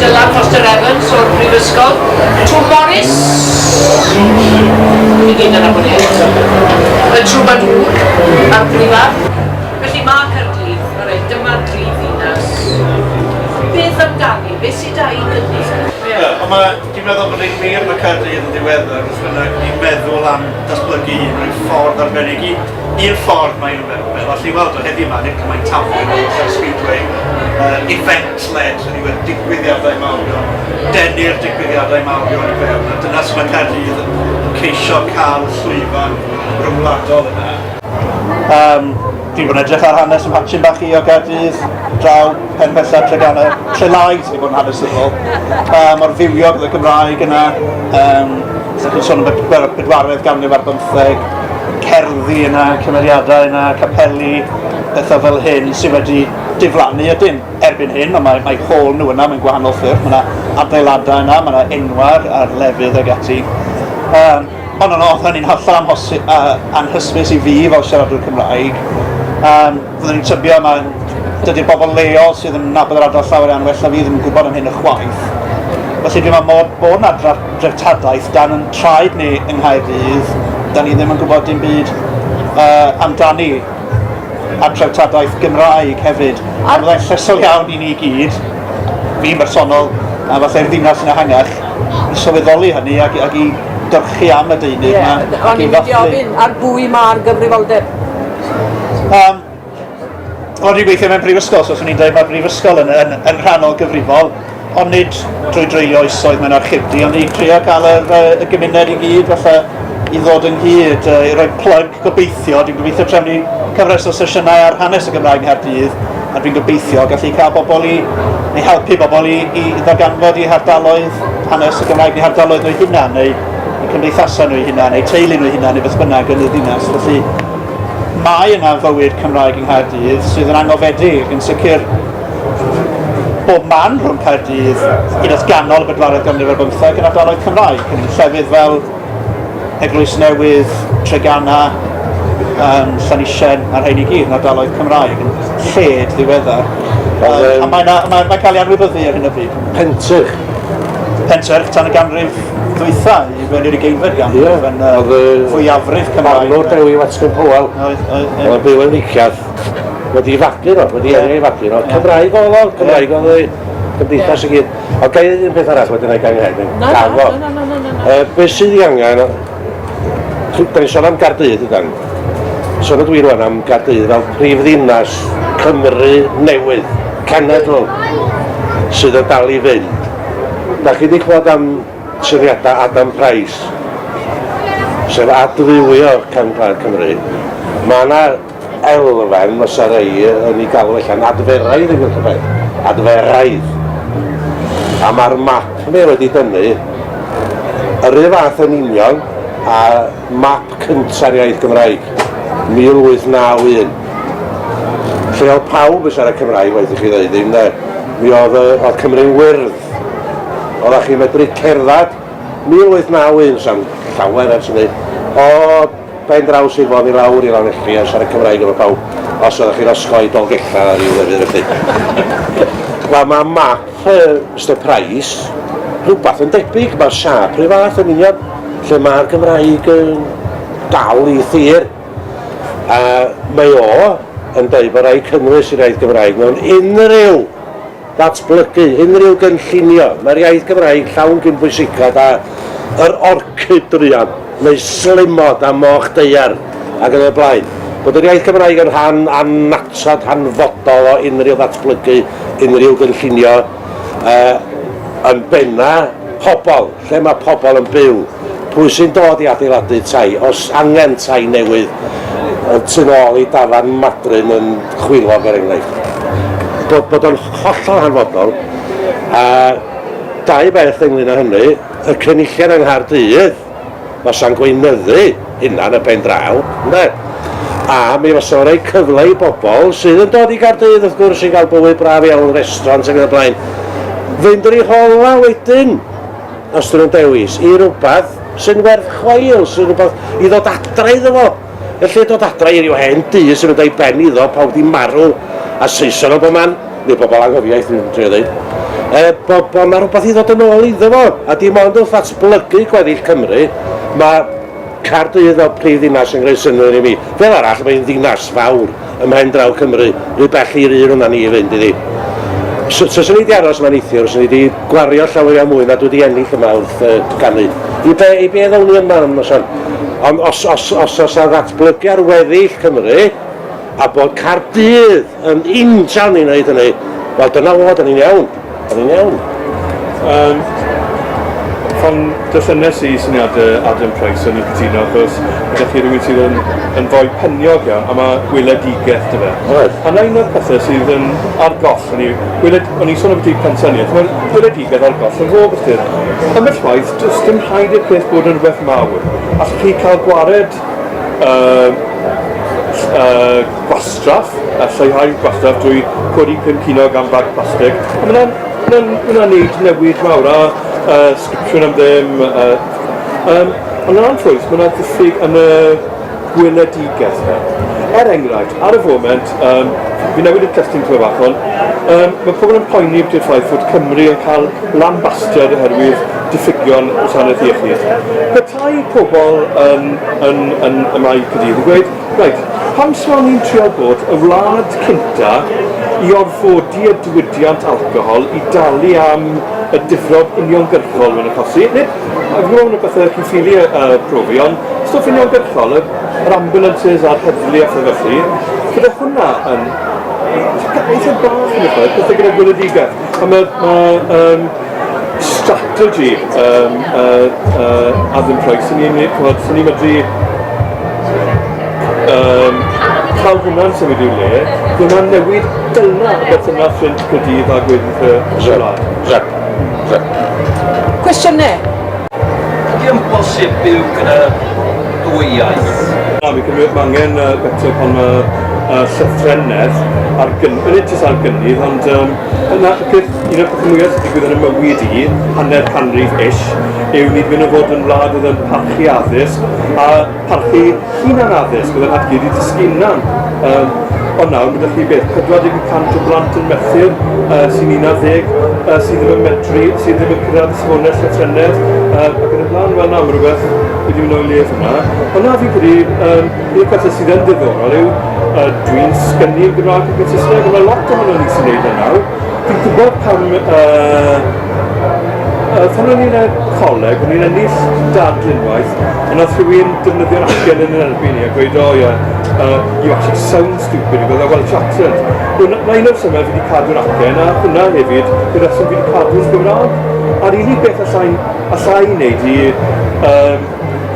Dylan Foster Evans o'r Brifysgol. Trw Morris. I gyd yna bod e. Y Trwbadŵr a'r Brifaf. Felly mae Caerdydd, dyma'r brif ddinas. Beth amdani? Beth sydd â i gynnig? Dwi'n meddwl bod ni'n wir mae Caerdydd yn ddiweddar, os bynnag ni'n meddwl am datblygu unrhyw ffordd arbennig. Un ffordd mae'n meddwl, allu weld o heddiw yma, nid cymaint Tafwyl o'r Speedway, event-led, hynny wedi digwyddiadau mawrion, denu'r digwyddiadau mawrion i fewn, a dyna sy'n mae Caerdydd yn ceisio cael llwyfan rhwngwladol yna. Dwi bod yn edrych ar hanes ym Hatchin bach i o Gaerdydd, draw, pen bellad Treganau, Trelaid wedi bod yn hanesyddol. O'r fywiog y Gymraeg yna, sy'n chi'n sôn am bedwaredd ganrif ar 15, cerddi yna, cymeriadau yna, capeli, bethau fel hyn sydd wedi diflannu ydyn erbyn hyn, ond mae hôl nhw yna, mae'n gwahanol ffyrdd, mae yna adeiladau yna, mae yna enwar ar lefydd ag ati. Ond yn oedd hynny'n hollol anhysbys i fi fel siaradwr Cymraeg. Fyddwn ni'n tybio dydy'r bobl leol sydd yn nabod yr ardal llawer iawn well na fi ddim yn gwybod am hyn y chwaith. Felly dwi'n meddwl bod yna dreftadaeth dan yn traed ni yng Nghaerdydd, da ni ddim yn gwybod dim byd amdani a dreftadaeth Gymraeg hefyd. A byddai'n llesol iawn i ni gyd, fi'n bersonol, a falle'r ddinas yn ehangach, i sylweddoli hynny ac i dyrchu am y deunydd yma. O'n i'n mynd i ofyn ar bwy ma'r gyfrifoldeb? O'n i'n gweithio mewn brifysgol, so o'n i'n dweud mae'r brifysgol yn rhannol gyfrifol, ond nid drwy dreulio oesoedd mewn archifdy, ond i trio cael y gymuned i gyd, fatha i ddod ynghyd, i roi plug gobeithio. Dwi'n gobeithio trefnu cyfres o sesiynau ar hanes y Gymraeg yng Nghaerdydd, a dwi'n gobeithio gallu cael bobl neu helpu bobl i ddarganfod i hardaloedd hanes y Gymraeg neu hardaloedd nhw hunan, neu i cymdeithasau nhw hunan, neu teulu nhw hunan, neu beth bynnag yn y ddinas. Felly, mae yna fywyd Cymraeg yng Nghaerdydd sydd yn angofedig, yn sicr bob man rhwng Caerdydd, un oedd ganol y bedwaredd ganrif ar 15 yn ardaloedd Cymraeg, yn llefydd fel Eglwys Newydd, Treganau, Llanisien a'r rhain i gyd yn ardaloedd Cymraeg, yn lled ddiweddar. A mae'n cael ei anwybyddu ar hyn o bryd. Pentyrch tan y ganrif ddwytha i fewn i'r ugeinfed ganrif yn fwyafrif Cymraeg. Marnwr Dewi Watson Powell, oedd byw yn Riciad, wedi fagu no, wedi ei fagu no. Cymraeg oedd o, Cymraeg oedd ei gymdeithas i gyd. Ond gael ei ddyn peth arall wedyn ei gangen. Na. Be sydd i angen, da ni sôn am Gaerdydd ydan. Sôn ydw i rwan am Gaerdydd fel prif ddinas Cymru newydd, cenedl, sydd yn dal i fynd. Da chi wedi clywed am syniadau Adam Price, sef adfywio Cefngrad Cymru. Mae yna elfen os ar ei yn ei galw allan adferaidd yn gwybod beth. Adferaidd. A mae'r map ni wedi dynnu yr un fath yn union a map cynta'r iaith Gymraeg 1891. Lle oedd pawb yn siarad Cymraeg waith i chi ddeud ddim de. Mi oedd Cymru'n wyrdd. Oeddech chi'n medru cerdded 1891 sam llawer ers hynny o ben draws i fod i lawr Elli a siarad Cymraeg efo pawb os oeddech chi'n osgoi Dolgella ar ryw lefydd felly. Wel mae map Mr Price rhywbeth yn debyg, mae'r siap rhyw fath yn union lle mae'r Gymraeg yn dal i thir a mae o yn dweud bod rai cynnwys i'r iaith Gymraeg mewn unrhyw datblygu, unrhyw gynllunio. Mae'r iaith Gymraeg llawn gynbwysigad a yr orcydrian neu slimod a moch deiar ac yn y blaen. Bod yr iaith Gymraeg yn rhan annatod, hanfodol o unrhyw ddatblygu, unrhyw gynllunio yn benna pobl, lle mae pobl yn byw. Pwy sy'n dod i adeiladu tai, os angen tai newydd, tu nôl i dafarn Madryn yn Chwilog er enghraifft. Bod o'n hollol hanfodol a dau beth ynglyn â hynny, y cynulliad yng Nghaerdydd fasa'n gweinyddu hynna'n y pen draw, a mi fasa o'n rhoi cyfle i bobl sydd yn dod i Gaerdydd wrth gwrs i gael bywyd braf iawn, restaurant ac yn y blaen, fynd yr i hola wedyn os dyn nhw'n dewis i rhywbeth sy'n werth chwail, sy'n rhywbeth i ddod adra iddo fo. Felly dod adra i ryw hen dŷ sy'n mynd ei ben iddo, pawb di marw a Saeson o bob man, neu bobl anghofiaeth dwi'n trio dweud. Bod yna rhywbeth i ddod yn ôl iddo fo, a dim ond wrth atblygu gweddill Cymru, mae Caerdydd o prifddinas yn greu synnwyr i mi. Fel arall, mae'n ddinas fawr ym mhen draw Cymru, rhyw bell i'r un hwnna ni fynd iddi. So sy'n ni di aros yma neithiwr, sy'n ni di gwario llawer iawn mwy na dwi di ennill yma wrth ganu. I be ddawn ni yma yn ymwneud? Ond os a ddatblygu ar weddill Cymru, a bod Caerdydd yn injan i wneud hynny, wel dyna fo, da ni'n iawn. Da ni'n iawn. Pan dysynes i syniadau Adam Price yn ei cytuno, achos ydych chi rhywun sydd yn fwy peniog iawn, a mae gweledigaeth dy fe. A na un o'r pethau sydd yn argoll, o'n i sôn am beth pensyniad, mae gweledigaeth argoll yn fob ystyr. Ymell waith, does dim rhaid i'r peth bod yn rhywbeth mawr. Allwch chi cael gwared gwastraff, lleihau gwastraff drwy codi 5 cinog am bag plastig. A mae'n neud newid mawr, sgripsiwn am ddim. Ond yn anffwys, mae'n ddiffyg yn y gweledigaeth. Enghraifft, ar y foment, fi newid y testyn tywa bach hwn, mae pobl yn poeni beth yw'r ffaith fod Cymru yn cael lambastiad oherwydd diffygion gwasanaeth iechyd. Petai pobl yn y mai Caerdydd yn gweud, reit, pam swan ni'n trial bod y wlad cynta i orfodi y diwydiant alcohol i dalu am y difrod uniongyrchol mewn y cosi. Nid, a fi mewn y bethau chi'n ffili profi, ond stwff uniongyrchol, yr ambulances a'r heddlu a ffydd felly, gyda hwnna yn eitha bach yn y ffaith, bethau gyda gweledigaeth. A mae strategy Adam Price, sy'n ni'n medru cael hwnna'n symud i'w le, hwnna'n newid dyna beth yna ffrind Caerdydd a gweddill y wlad. Cwestiynau? Ydy yn bosib byw gyda dwy iaith? Na, mi cymryd mae angen beto pan mae llythrennedd ar gynnydd, nid jyst ar gynnydd, ond un o'r pethau mwyaf sydd wedi digwydd yn y mywyd i, hanner canrif ish, yw nid fynd o fod yn wlad oedd yn parchu addysg, a parchu hunan addysg, oedd yn adgyd i dysgu unan. Ond nawr, byddwch chi beth, 40% o blant yn methyr sy'n 11 sydd ddim yn medru, sydd ddim yn cyrraedd safonau llythrennedd ac yn y blaen, wel nawr rhywbeth wedi mynd o'i lef yna. Ond na fi'n credu, un o'r pethau sydd yn diddorol yw dwi'n sgynnu yn Gymraeg ac yn Saesneg, ond mae lot ohono ni sy'n neud yna. Fi'n gwybod pam pan o'n i'n coleg, o'n i'n ennill dadlunwaith, ond oedd rhywun defnyddio'r acen yn erbyn ni a gweud, you actually sound stupid, i gweld Welsh accent. Mae un o'r symud fi wedi cadw'r acen, a hwnna hefyd, gyda sy'n fi wedi cadw'r Gymraeg. A'r unig beth allai i wneud i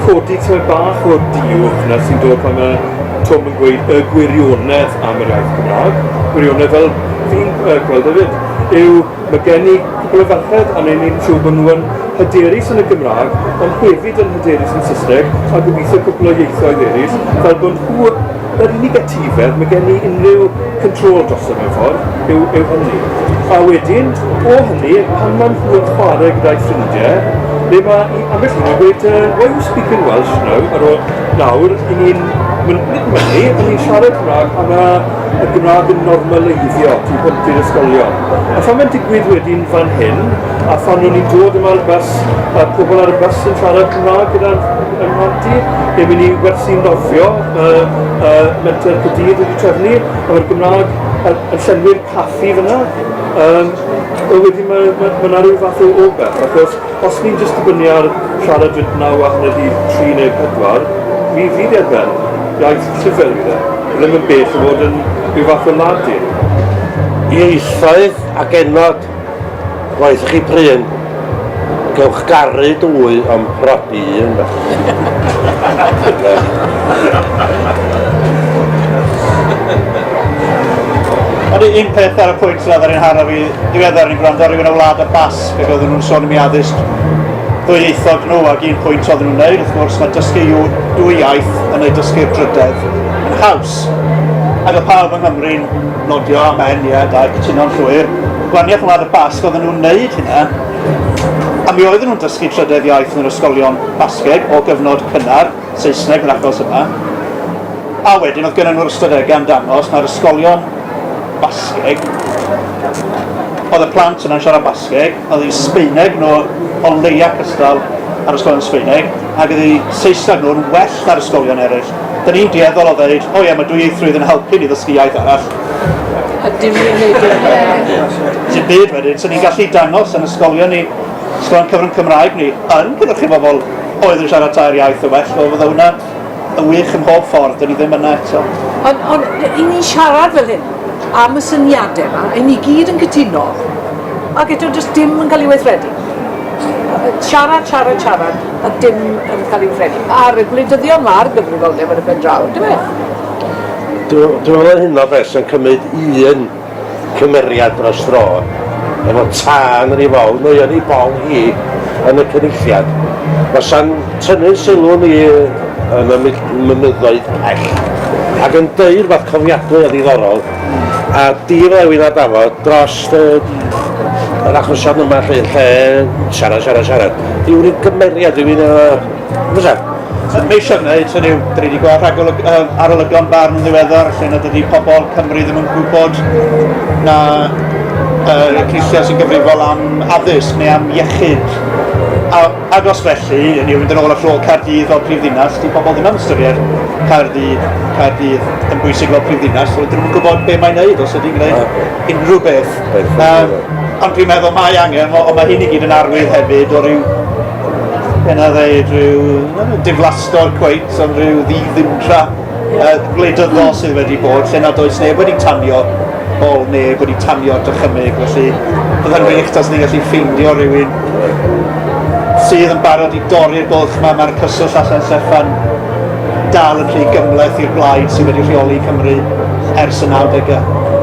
codi tyma bach o diwch yna sy'n dod pan mae Tom yn gweud y gwirionedd am yr iaith Gymraeg. Gwirionedd fel fi'n gweld hefyd, yw mae gen i cwbl o ferched a ni'n siŵr bod nhw yn hyderus yn y Gymraeg, ond hefyd yn hyderus yn Saesneg, a gobeithio cwbl o ieithoedd eraill, fel bod nhw yr unig etifedd, mae gen i unrhyw control dros y mewn ffordd, yw hynny. A wedyn, o hynny, pan ma'n nhw yn chwarae gyda'i ffrindiau, le mae ambell un yn gweud, why are you speaking Welsh now? Ar ôl nawr, i ni'n nid mynnu, ond ni'n siarad Cymraeg, a mae y Gymraeg yn normaleiddio tu hwnt i'r ysgolion. A phan mae'n digwydd wedyn fan hyn, a phan o'n i'n dod yma ar y bus, a pobl ar y bus yn siarad Cymraeg gyda'n mhanti, e mynd i werthu nofio, Menter Caerdydd wedi trefnu, a mae'r Gymraeg yn llenwi'r caffi fyna. Wedyn mae'n rhyw fath o obeth, achos os ni'n jyst dibynnu ar siarad rydyn 9 a hynny 3 neu 4, fi di arben iaith llyfr fi dde. Ddim yn bell o fod yn rhyw fath o ladu. Ieithoedd ac enod gwaith chi pryn, gewch garu dwy am prodi un. Ond un peth ar y pwynt yna ddyn ni'n hara fi, diweddar ni'n gwrando ar rhywun o wlad y Basg, ac oedden nhw'n sôn am i addysg ddwyieithog nhw ac un pwynt oedden nhw'n neud, wrth gwrs mae dysgu dwy iaith yn ei dysgu'r drydedd yn haws. Ac o pawb yng Nghymru'n nodio amen, da, cytuno'n llwyr. Gwaniaeth wlad y Basg oedden nhw'n neud hynna, a mi oedden nhw'n dysgu trydedd iaith yn yr ysgolion Basgeg o gyfnod cynnar, Saesneg yn achos yma. A wedyn oedd gynnyn nhw'r ystadegau yn dangos na'r ysgolion Basgeg. Oedd y plant yna'n siarad Basgeg, oedd ei Sbeineg nhw o leia cystal ar ysgolion Sbeineg, ac oedd ei Saesneg nhw'n well ar ysgolion eraill. Da ni'n dueddol o ddeud, o ie, mae dwyieithrwydd yn helpu ni ddysgu iaith arall. A dim yn neud Sy'n byd wedyn, so ni'n gallu dangos yn ysgolion ni, ysgolion cyfrwng Cymraeg ni, yn cynhyrchu bobl oedd yn siarad tair iaith o well, o fydda hwnna yn wych ym mhob ffordd, da ni ddim yna eto. Ond i ni siarad fel hyn am y syniadau yma, i ni gyd yn cytuno, ac eto jyst dim yn cael ei weithredu. Siarad, a dim yn cael ei weithredu. A'r gwleidyddion yma ar gyfrifoldeb yn y pen draw, dim e? Dwi'n meddwl hyn o beth sy'n cymryd un cymeriad dros dro, efo tân yn ei fol, nwy yn ei bol hi yn y cynulliad. Fysa'n tynnu sylw ni yn y mynyddoedd pell, ac yn deud rhywbeth cofiadwy a ddiddorol, a di flewyn a dafod dros yr achosion yma lle siarad. Di wr'n gymeriad i fi'n fysa. Mae eisiau gwneud, so ni wedi gweld arolygon barn yn ddiweddar, lle nad ydy pobl Cymru ddim yn gwybod na cynulliau sy'n gyfrifol am addysg neu am iechyd. Ac os felly, ni wedi mynd yn ôl at rôl Caerdydd fel prifddinas, di pobl ddim yn ystyried Caerdydd yn bwysig fel prifddinas, so dyn nhw'n gwybod be mae'n neud os ydy'n gwneud unrhyw beth. Ond dwi'n meddwl mae angen, ond mae hyn i gyd yn arwydd hefyd o ryw diflastor cweit, ond ryw ddiddymtra gwleidyddol sydd wedi bod, lle nad oes neb wedi tanio bol neb wedi tanio dychymyg, felly byddai'n wych tas ni'n gallu ffeindio rhywun sydd yn barod i dorri'r bwlch yma, mae'r cyswllt allan Steffan dal yn rhy gymleth i'r blaid sydd wedi rheoli Cymru ers y 90au.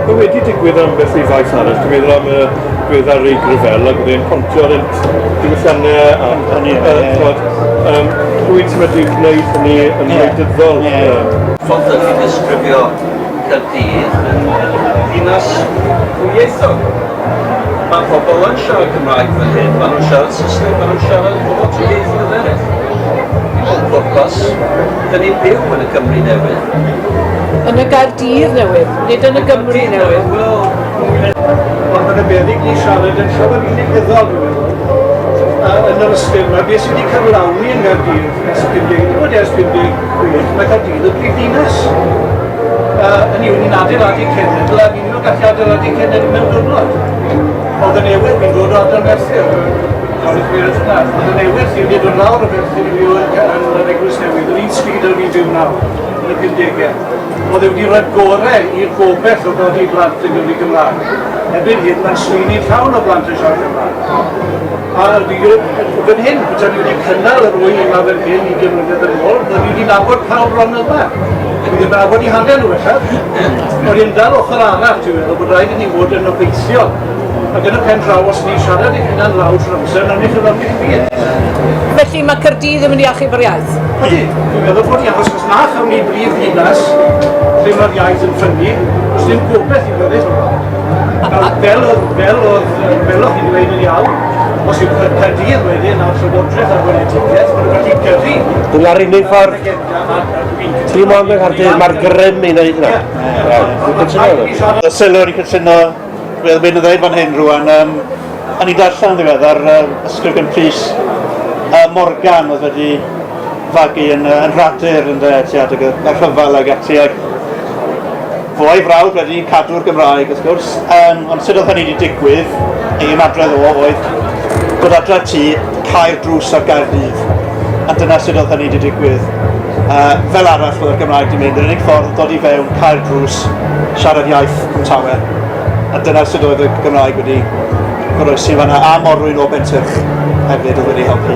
Mae wedi digwydd am beth i faith arall, dwi'n meddwl am y gweddari gryfel ac oedd e'n pontio ar diwylliannau a rwy'n sy'n wedi gwneud hynny yn wleidyddol. Ffordd ydych chi'n disgrifio Caerdydd yn ddinas dwyieithog. Mae pobl yn siarad Cymraeg fel hyn, maen nhw'n siarad Saesneg, maen nhw'n siarad pobl trwyieithog eraill. O'n pwrpas, dyn ni'n byw yn y Cymru newydd. Yn y Gaerdydd newydd, nid yn y Gymru newydd. Ond mae'n arbennig ni siarad yn llawer unig ddiddol, dwi'n meddwl. Yn yr ysgrif yma, beth sydd wedi cyflawni yn Gaerdydd ers 50, mae Gaerdydd y brifddinas. Yn yw, ni'n adeiladu cenedl, a ni'n gallu adeiladu cenedl mewn diwrnod. Oedd y newydd, fi'n dod o adran Merthyr. Oedd y newydd, sy'n nid o'n lawr o Merthyr i fyw yn yr Eglwys Newydd, yr un stryd ar fi'n byw nawr, yn y 50au. Oedd e wedi rhoi gorau i'r gobeith o godi blant yn gyfri Gymraeg. Erbyn hyn, mae'n swini'n llawn o blant yn siarad Gymraeg. A fan hyn, byddwn ni wedi cynnal yr wyl yma fan hyn i gymryd yn ôl, byddwn ni wedi nabod pawb bron yma. Ni wedi nabod i hangen nhw felly. Oedd hi'n dal ochr arall, dwi'n meddwl, bod rhaid i ni fod yn obeithio. Ac yn y pen draw, os ni siarad i hynna'n lawr trwy amser, na ni chyfod i'r byd. Felly mae Caerdydd yn mynd i achub yr iaith? Ydy, dwi'n meddwl bod hi achos na chawn ni brifddinas lle mae'r iaith yn ffynnu, os dim gobeith i fydyd. Fel o'ch chi'n dweud yn iawn, os yw Caerdydd wedyn a'r llywodraeth ar wenedigaeth, mae'n gallu gyrru. Dyna'r unig ffordd. Dim ond yn Caerdydd, mae'r grym i wneud yna. Y sylw ni'n cytuno, fel mynd yn dweud fan hyn rwan, a ni'n darllen yn ddiweddar ysgrifen Prys Morgan oedd wedi fagu yn radur yn tuad y rhyfel ag ati ag fo'i frawd wedi cadw'r Gymraeg wrth gwrs, ond sut oedd hynny wedi digwydd, ei ymadrodd oedd dod adre ti cael drws ar Gaerdydd, a dyna sut oedd hynny wedi digwydd. Fel arall oedd y Gymraeg wedi mynd, yr unig ffordd dod i fewn, cael drws, siarad iaith Cwmtawe, a dyna sut oedd y Gymraeg wedi goroesi fan'na, a morwyn o Bentyrch hefyd oedd wedi helpu.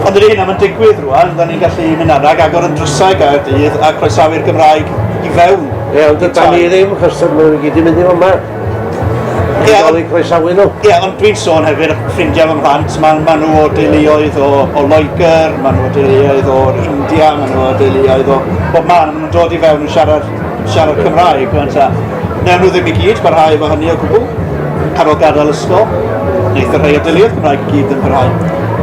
Ond yr un am yn digwydd rwan, da ni'n gallu mynd arag agor yn drysau Gaerdydd a croesawu'r Gymraeg i fewn. Ie, ond dyda ni ddim, chos mae'n gyd i mynd i fyma. Ie, ond croesawu nhw. Ie, ond dwi'n sôn hefyd, ffrindiau fy mhlant, maen nhw o deuluoedd o Loegr, maen nhw o deuluoedd o'r India, maen nhw o deuluoedd o bob man, maen nhw'n dod i fewn yn siarad Cymraeg. Newn nhw ddim i gyd, barhau efo hynny o gwbl, ar ôl gadael ysgol. Neith y rhai o deuluoedd Cymraeg gyd yn parhau.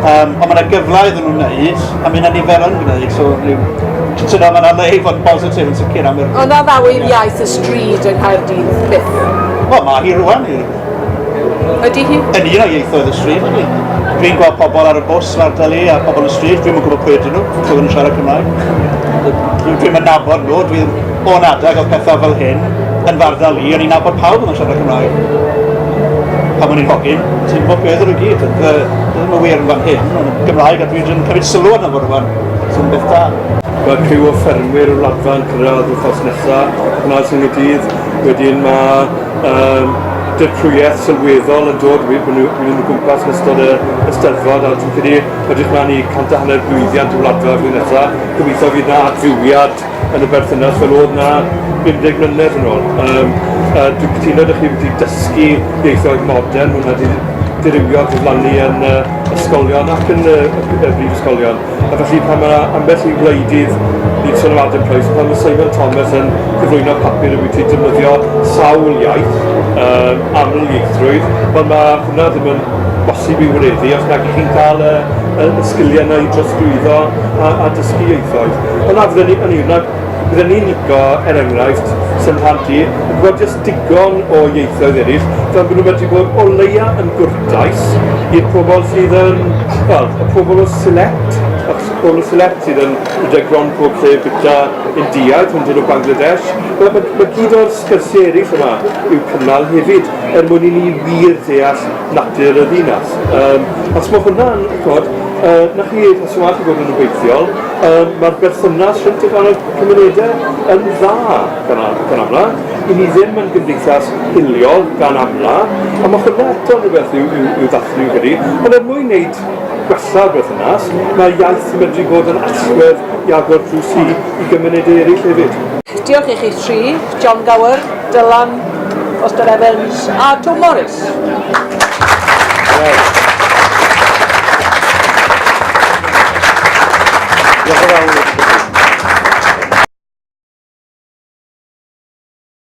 Ond mae yna gyfle iddyn nhw'n wneud, a mae yna nifer yn gwneud, so cytuno mae yna le i fod yn positif yn sicr am yr... Ond na ddawyn iaith y stryd yng Nghaerdydd byth? O, mae hi rwan. Ydy hi? Yn un o ieithoedd y stryd, ydy. Dwi'n gweld pobl ar y bws fel Deli a pobl y stryd, dwi'n gwybod pwy ydyn nhw, dwi'n yn siarad Cymraeg. Dwi'n nabod nhw, dwi'n o'n adag o pethau fel hyn yn fardal i, o'n i'n nabod pawb yn siarad Cymraeg. Pan o'n i'n hogyn, ti'n gwybod beth ydw i gyd, ddim yn wir yn fan hyn, ond Gymraeg, a dwi'n cymryd sylw yna fod rwan, sy'n beth da. Mae criw o ffermwyr o'r Ladfa'n cyrraedd wythnos nesaf, yna sy'n Nghaerdydd, wedyn mae dirprwyaeth sylweddol yn dod, mae'n nhw'n gwmpas yn ystod y Steddfod, a dwi'n credu edrych mlaen i 100 blwyddiant o Ladfa flwyddyn nesaf, gobeithio fydd yna adfywiad yn y berthynas fel oedd yna 50 mlynedd yn ôl. Dwi'n cytuno ydych chi wedi dysgu ieithoedd modern, hwnna wedi dirywio diflannu yn ysgolion ac yn y brifysgolion. A felly pan mae ambell i wleidydd, ni'n sôn am Adam Price, pan mae Simon Thomas yn cyflwyno papur y wedi defnyddio sawl iaith, aml ieithrwydd, ond mae hwnna ddim yn bosib i wyreddu os nag chi'n cael y sgiliau yna i drosglwyddo a dysgu ieithoedd. Ond na bydden ni'n nico, enghraifft, sy'n rhantu, yn gwybod jyst digon o ieithoedd eraill, gan bod nhw wedi bod o leia yn gwrtais i'r pobl sydd yn, wel, y pobl o Silet, ac pobl o Silet sydd yn rhedeg bron pob lle byta Indiaidd, hwn dyn o Bangladesh. Mae gyd o'r sgyrsiau eraill yma i'w cynnal hefyd, mwyn i ni wir deall natur y ddinas. Os mae hwnna'n, na chi rheswm chi bod yn obeithiol, mae'r berthynas rhynt i gan y cymunedau yn dda gan amla. I ni ddim yn gymdeithas hiliol gan amla, a mae hwnna eto rhywbeth i'w ddathlu i'w gyda. Ond mwyn wneud gwella'r berthynas, mae iaith yn medru bod yn allwedd i agor drws i gymunedau eraill hefyd. Diolch i chi tri, John Gower, Dylan, Foster Evans a Tom Morris.